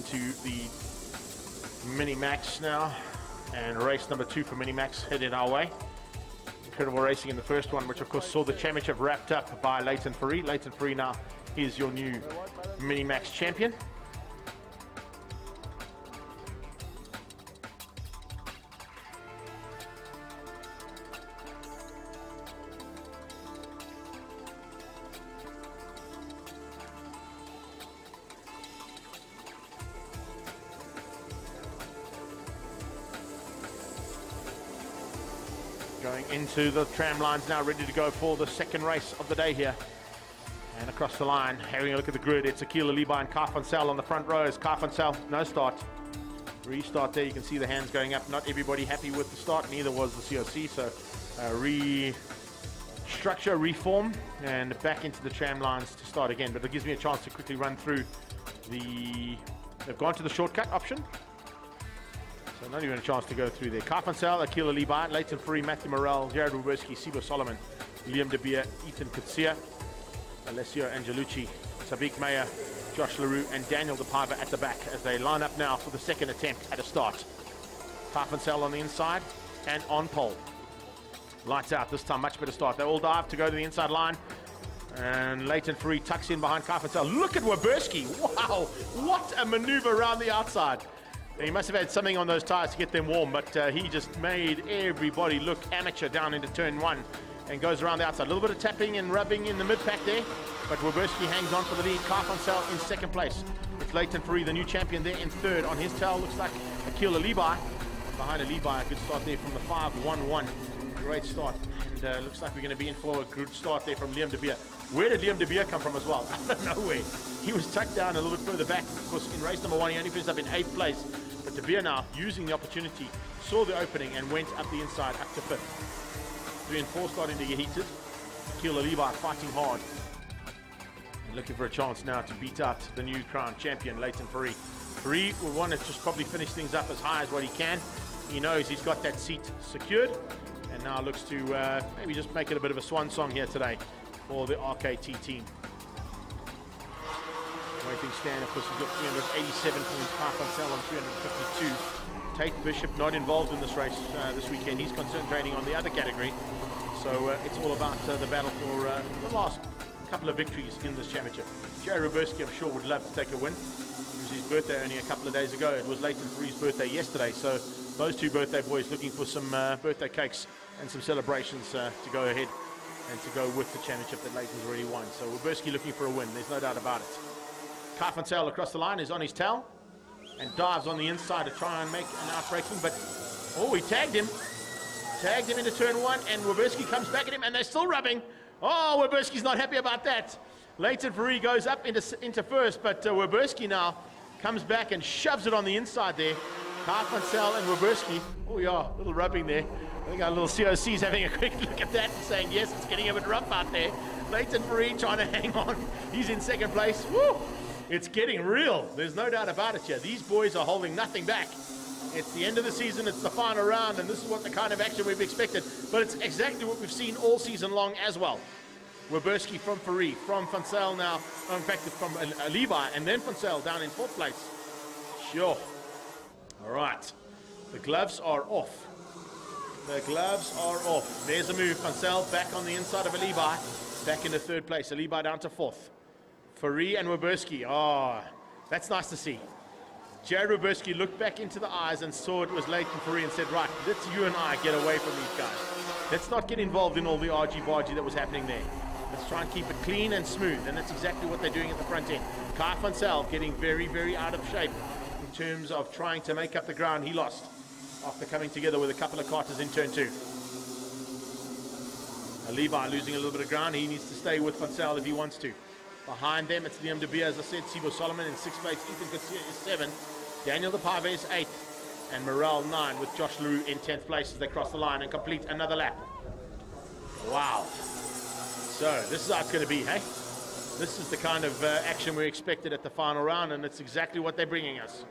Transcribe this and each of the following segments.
into the Mini-Max now, and race number 2 for Mini-Max headed our way. Incredible racing in the first one, which of course saw the championship wrapped up by Leighton Fourie. Leighton Fourie now is your new Mini-Max champion. Going into the tram lines now, ready to go for the second race of the day here. And across the line, having a look at the grid, it's Akil Alibi and Kai van Zyl on the front rows. Kai van Zyl, no start. Restart there, you can see the hands going up. Not everybody happy with the start, neither was the COC. So restructure, reform, and back into the tram lines to start again. But it gives me a chance to quickly run through they've gone to the shortcut option. So not even a chance to go through there. Kai van Zyl, Akil Alibi, Leighton Fourie, Matthew Morel, Jared Ruberski, Sibo Solomon, Liam De Beer, Ethan Kutsia, Alessio Angelucci, Sadiq Meyer, Josh LaRue, and Daniel De Paiva at the back as they line up now for the second attempt at a start. Kai van Zyl on the inside and on pole. Lights out this time, much better start. They all dive to go to the inside line. And Leighton Fourie tucks in behind Kai van Zyl. Look at Ruberski. Wow, what a maneuver around the outside. He must have had something on those tires to get them warm, but he just made everybody look amateur down into turn 1 and goes around the outside. A little bit of tapping and rubbing in the mid-pack there, but Ruberski hangs on for the lead. Kai van Zyl in second place. It's Leighton Fourie, the new champion, there in third. On his tail looks like Akil Alibi. Behind Alibi, a good start there from the 5-1-1. Great start. And looks like we're going to be in for a good start there from Liam De Beer. Where did Liam De Beer come from as well? Out of nowhere. He was tucked down a little bit further back. Of course, in race number 1, he only finished up in 8th place. But De Beer now, using the opportunity, saw the opening and went up the inside, up to 5th. 3 and 4 starting to get heated. Akil Alibi fighting hard. And looking for a chance now to beat out the new crown champion, Leighton Fourie. Fourie will want to just probably finish things up as high as what he can. He knows he's got that seat secured. And now looks to maybe just make it a bit of a swan song here today for the RKT team. Waiting stand, of course, we've got 387 points, Kai van Zyl on 352. Tate Bishop not involved in this race this weekend. He's concentrating on the other category. So it's all about the battle for the last couple of victories in this championship. Jared Ruberski, I'm sure, would love to take a win. It was his birthday only a couple of days ago. It was Leighton Fourie's birthday yesterday. So those two birthday boys looking for some birthday cakes and some celebrations to go ahead and to go with the championship that Leighton's already won. So Ruberski looking for a win, there's no doubt about it. Kai van Zyl across the line is on his tail and dives on the inside to try and make an outbreaking, but oh, he tagged him into turn 1, and Ruberski comes back at him, and they're still rubbing. Oh, Ruberski's not happy about that. Leighton Fourie goes up into first, but Ruberski now comes back and shoves it on the inside there. Kai van Zyl and Ruberski, oh yeah, a little rubbing there. I think our little COC's having a quick look at that and saying, yes, it's getting a bit rough out there. Leighton Fourie trying to hang on. He's in second place. Woo! It's getting real. There's no doubt about it here. These boys are holding nothing back. It's the end of the season. It's the final round, and this is what the kind of action we've expected. But it's exactly what we've seen all season long as well. Ruberski from Fourie, from van Zyl now. In fact, from Alibi, and then van Zyl down in 4th place. Sure. All right. The gloves are off. The gloves are off. There's a move. Van Zyl back on the inside of Alibi. Back into 3rd place. Alibi down to 4th. Fourie and Ruberski. Oh, that's nice to see. Jared Ruberski looked back into the eyes and saw it was Leighton Fourie and said, right, let's you and I get away from these guys. Let's not get involved in all the argy-bargy that was happening there. Let's try and keep it clean and smooth, and that's exactly what they're doing at the front end. Kai van Zyl getting very, very out of shape in terms of trying to make up the ground he lost after coming together with a couple of carters in turn 2. Levi losing a little bit of ground. He needs to stay with van Zyl if he wants to. Behind them, it's Liam De Beer, as I said. Sibo Solomon in 6th place. Ethan Kutsia is 7th. Daniel De Paiva is 8th. And Morel 9, with Josh LaRue in 10th place as they cross the line and complete another lap. Wow. So, this is how it's going to be, hey? This is the kind of action we expected at the final round, and it's exactly what they're bringing us.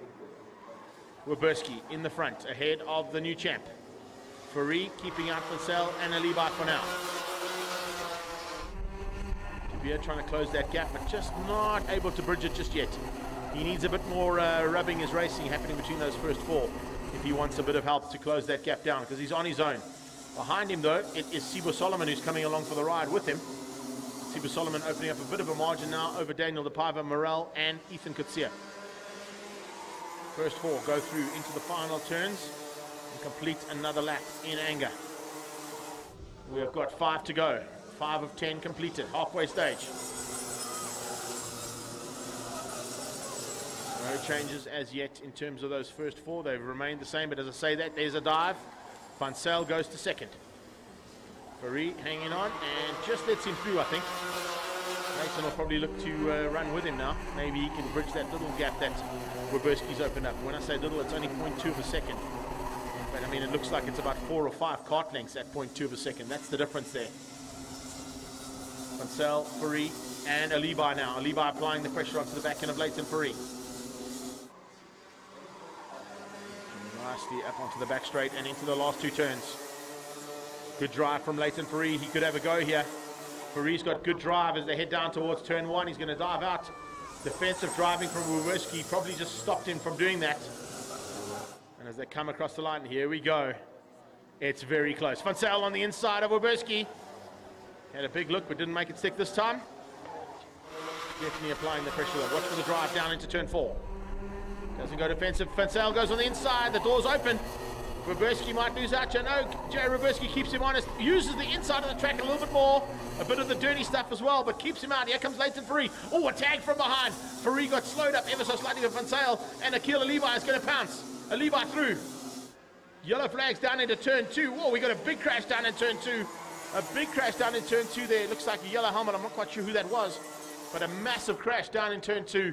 Ruberski in the front, ahead of the new champ. Fourie keeping out van Zyl and Alibi for now. De Beer trying to close that gap, but just not able to bridge it just yet. He needs a bit more rubbing his racing happening between those first four if he wants a bit of help to close that gap down, because he's on his own. Behind him, though, it is Sibo Solomon who's coming along for the ride with him. Sibo Solomon opening up a bit of a margin now over Daniel De.A.W, Morel, and Ethan Kutsia. First four go through into the final turns and complete another lap in anger. We've got 5 to go. 5 of 10 completed. Halfway stage. No changes as yet in terms of those first four. They've remained the same, but as I say that, there's a dive. Van Zyl goes to second. Fourie hanging on and just lets him through, I think. Nathan will probably look to run with him now. Maybe he can bridge that little gap that Roberski's opened up. When I say little, it's only 0.2 of a second. But I mean, it looks like it's about 4 or 5 kart lengths at 0.2 of a second. That's the difference there. Van Zyl, Fourie, and Alibi now. Alibi applying the pressure onto the back end of Leighton Fourie. Nicely up onto the back straight and into the last 2 turns. Good drive from Leighton Fourie. He could have a go here. Fourie's got good drive as they head down towards turn 1. He's going to dive out. Defensive driving from Roberski probably just stopped him from doing that. And as they come across the line, here we go. It's very close. Van Zyl on the inside of Roberski. Had a big look, but didn't make it stick this time. Definitely applying the pressure though. Watch for the drive down into turn 4. Doesn't go defensive. Van Zyl goes on the inside. The door's open. Roberski might lose out. No, Jay Roberski keeps him honest. Uses the inside of the track a little bit more. A bit of the dirty stuff as well, but keeps him out. Here comes Leighton Fourie. Oh, a tag from behind. Fourie got slowed up ever so slightly with Van Zyl, and Akil Levi is going to pounce. Levi through. Yellow flags down into turn 2. Whoa, we got a big crash down in turn 2. A big crash down in turn 2 there. It looks like a yellow helmet. I'm not quite sure who that was, but a massive crash down in turn 2.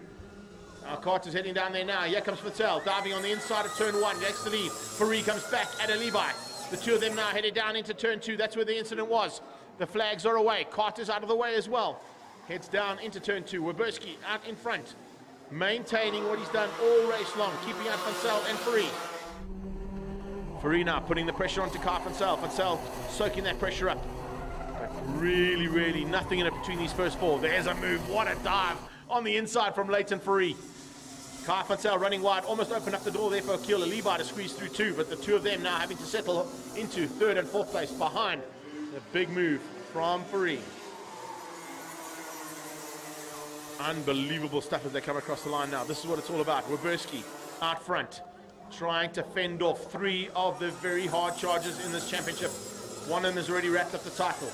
Our Carter's heading down there now. Here comes Van Zyl, diving on the inside of turn 1. Next to lead. Fourie comes back at Levi. The two of them now headed down into turn 2. That's where the incident was. The flags are away. Carter's out of the way as well. Heads down into turn 2. Roberski out in front. Maintaining what he's done all race long. Keeping out Van Zyl and Fourie. Fourie now putting the pressure onto Van Zyl. Van Zyl soaking that pressure up. But really nothing in it between these first four. There's a move. What a dive on the inside from Leighton Fourie. Van Zyl running wide, almost opened up the door there for Akil Levi to squeeze through 2, but the two of them now having to settle into 3rd and 4th place behind. A big move from Fourie. Unbelievable stuff as they come across the line now. This is what it's all about. Roberski out front, trying to fend off 3 of the very hard charges in this championship. One of them has already wrapped up the title,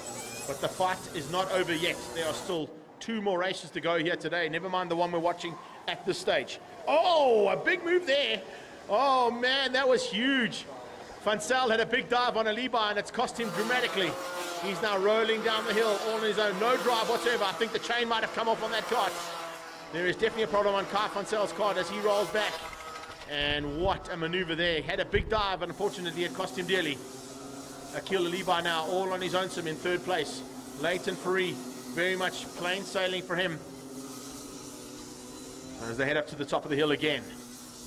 but the fight is not over yet. There are still 2 more races to go here today, never mind the one we're watching at this stage. Oh, a big move there. Oh man, that was huge. Van Zyl had a big dive on Alibi and it's cost him dramatically. He's now rolling down the hill all on his own, no drive whatsoever. I think the chain might have come off on that kart. There is definitely a problem on Van Zyl's kart as he rolls back. And what a maneuver there. Had a big dive, and unfortunately it cost him dearly. Akil Levi now all on his own sim in 3rd place. Leighton Fourie, very much plain sailing for him. As they head up to the top of the hill again.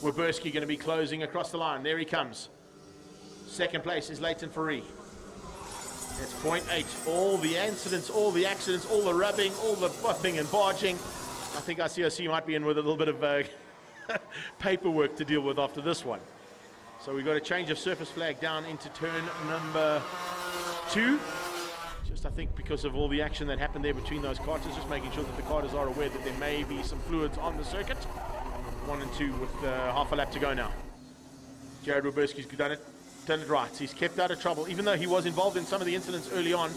Roberski going to be closing across the line. There he comes. 2nd place is Leighton Fourie. It's 0.8. All the incidents, all the accidents, all the rubbing, all the buffing and barging. I think ICOC might be in with a little bit of paperwork to deal with after this one. So we've got a change of surface flag down into turn number 2. Just I think because of all the action that happened there between those karters, just making sure that the karters are aware that there may be some fluids on the circuit. 1 and 2 with half a lap to go now. Jared Roberski's done it right. He's kept out of trouble, even though he was involved in some of the incidents early on.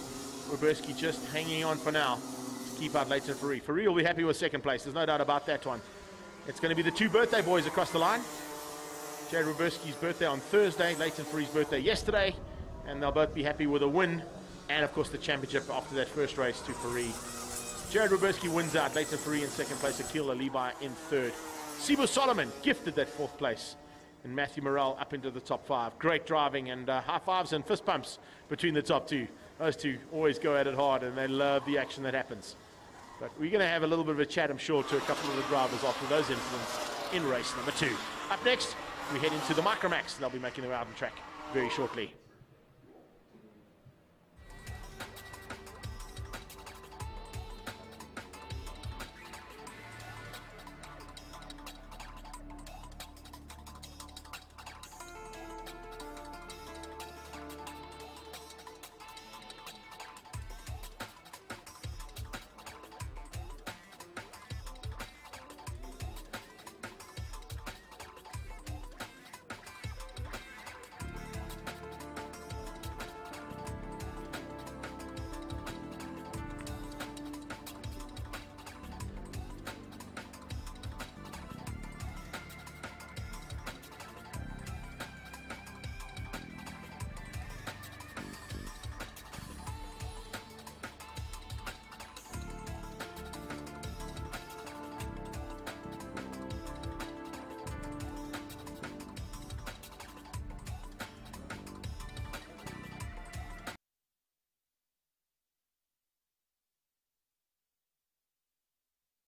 Roberski just hanging on for now to keep out Leighton Fourie. Fourie will be happy with 2nd place. There's no doubt about that one. It's going to be the 2 birthday boys across the line. Jared Roberski's birthday on Thursday, Leighton Fourie's birthday yesterday, and they'll both be happy with a win. And of course the championship after that first race to Fourie. Jared Roberski wins out, Leighton Fourie in 2nd place, Akil Levi in 3rd. Sibo Solomon gifted that 4th place. And Matthew Morel up into the top 5. Great driving and high fives and fist pumps between the top 2. Those two always go at it hard and they love the action that happens. But we're going to have a little bit of a chat, I'm sure, to a couple of the drivers after those incidents in race number 2. Up next, we head into the Micromax. They'll be making their way out on track very shortly.